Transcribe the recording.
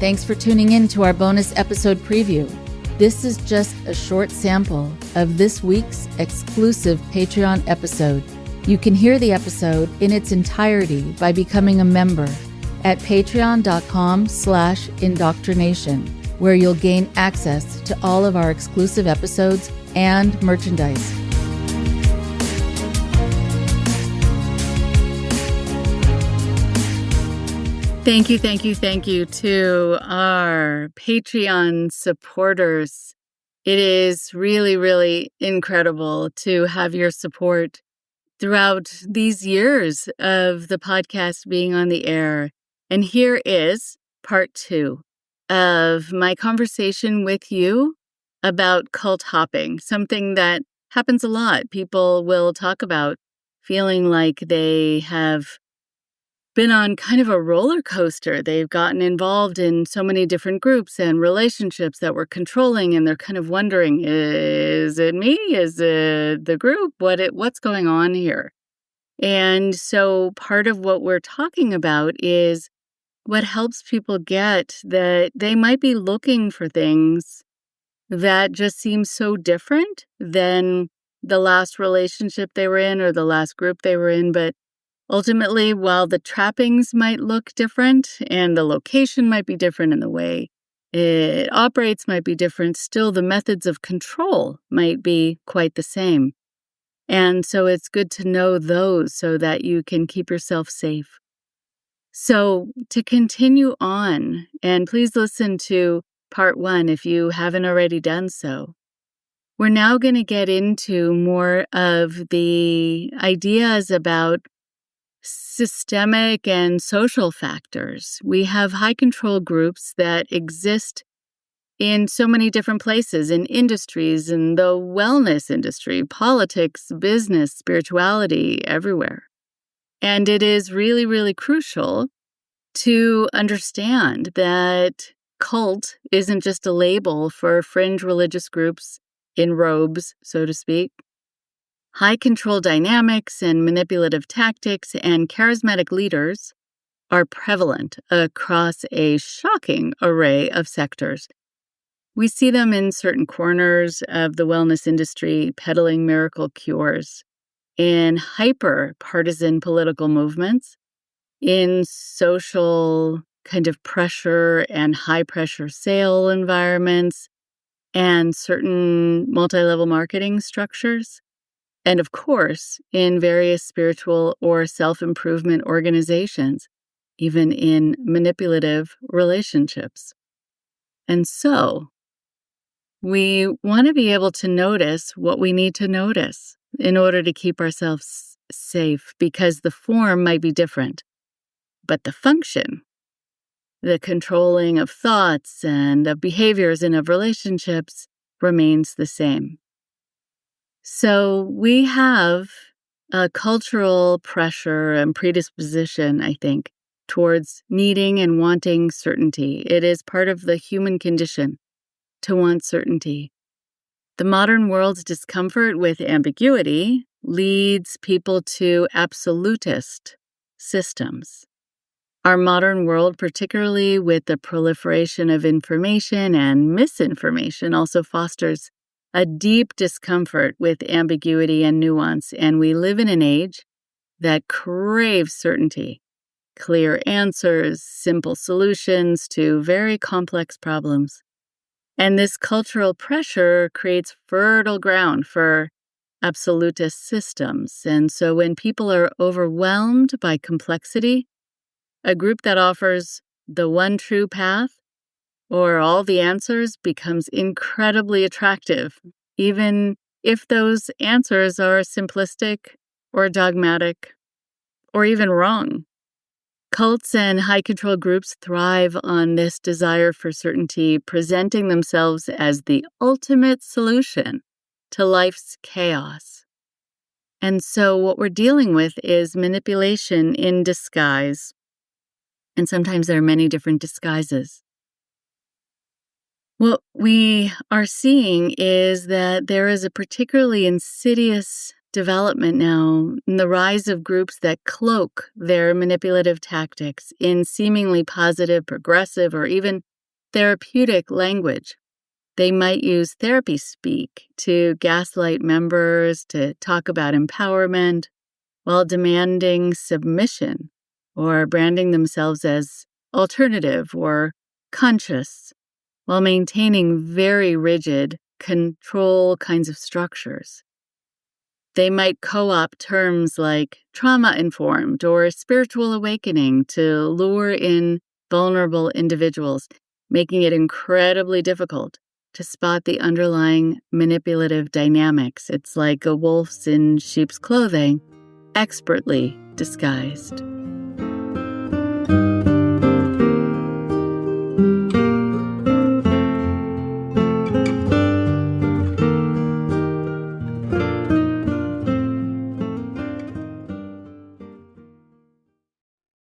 Thanks for tuning in to our bonus episode preview. This is just a short sample of this week's exclusive Patreon episode. You can hear the episode in its entirety by becoming a member at patreon.com/indoctrination, where you'll gain access to all of our exclusive episodes and merchandise. Thank you to our Patreon supporters. It is really, really incredible to have your support throughout these years of the podcast being on the air. And here is part 2 of my conversation with you about cult hopping, something that happens a lot. People will talk about feeling like they have been on kind of a roller coaster. They've gotten involved in so many different groups and relationships that were controlling, and they're kind of wondering, is it me? Is it the group? What's going on here? And so part of what we're talking about is what helps people get that they might be looking for things that just seem so different than the last relationship they were in or the last group they were in. But ultimately, while the trappings might look different and the location might be different and the way it operates might be different, still the methods of control might be quite the same. And so it's good to know those so that you can keep yourself safe. So to continue on, and please listen to part 1 if you haven't already done so. We're now going to get into more of the ideas about systemic and social factors. We have high control groups that exist in so many different places, in industries, in the wellness industry, politics, business, spirituality, everywhere. And it is really, really crucial to understand that cult isn't just a label for fringe religious groups in robes, so to speak. High control dynamics and manipulative tactics and charismatic leaders are prevalent across a shocking array of sectors. We see them in certain corners of the wellness industry peddling miracle cures, in hyper-partisan political movements, in social kind of pressure and high-pressure sale environments, and certain multi-level marketing structures. And of course, in various spiritual or self-improvement organizations, even in manipulative relationships. And so, we want to be able to notice what we need to notice in order to keep ourselves safe, because the form might be different, but the function, the controlling of thoughts and of behaviors and of relationships remains the same. So we have a cultural pressure and predisposition, I think, towards needing and wanting certainty. It is part of the human condition to want certainty. The modern world's discomfort with ambiguity leads people to absolutist systems. Our modern world, particularly with the proliferation of information and misinformation, also fosters a deep discomfort with ambiguity and nuance, and we live in an age that craves certainty, clear answers, simple solutions to very complex problems. And this cultural pressure creates fertile ground for absolutist systems. And so when people are overwhelmed by complexity, a group that offers the one true path or all the answers becomes incredibly attractive, even if those answers are simplistic or dogmatic or even wrong. Cults and high-control groups thrive on this desire for certainty, presenting themselves as the ultimate solution to life's chaos. And so what we're dealing with is manipulation in disguise. And sometimes there are many different disguises. What we are seeing is that there is a particularly insidious development now in the rise of groups that cloak their manipulative tactics in seemingly positive, progressive, or even therapeutic language. They might use therapy speak to gaslight members, to talk about empowerment, while demanding submission or branding themselves as alternative or conscious, while maintaining very rigid control kinds of structures. They might co-opt terms like trauma-informed or spiritual awakening to lure in vulnerable individuals, making it incredibly difficult to spot the underlying manipulative dynamics. It's like a wolf's in sheep's clothing, expertly disguised.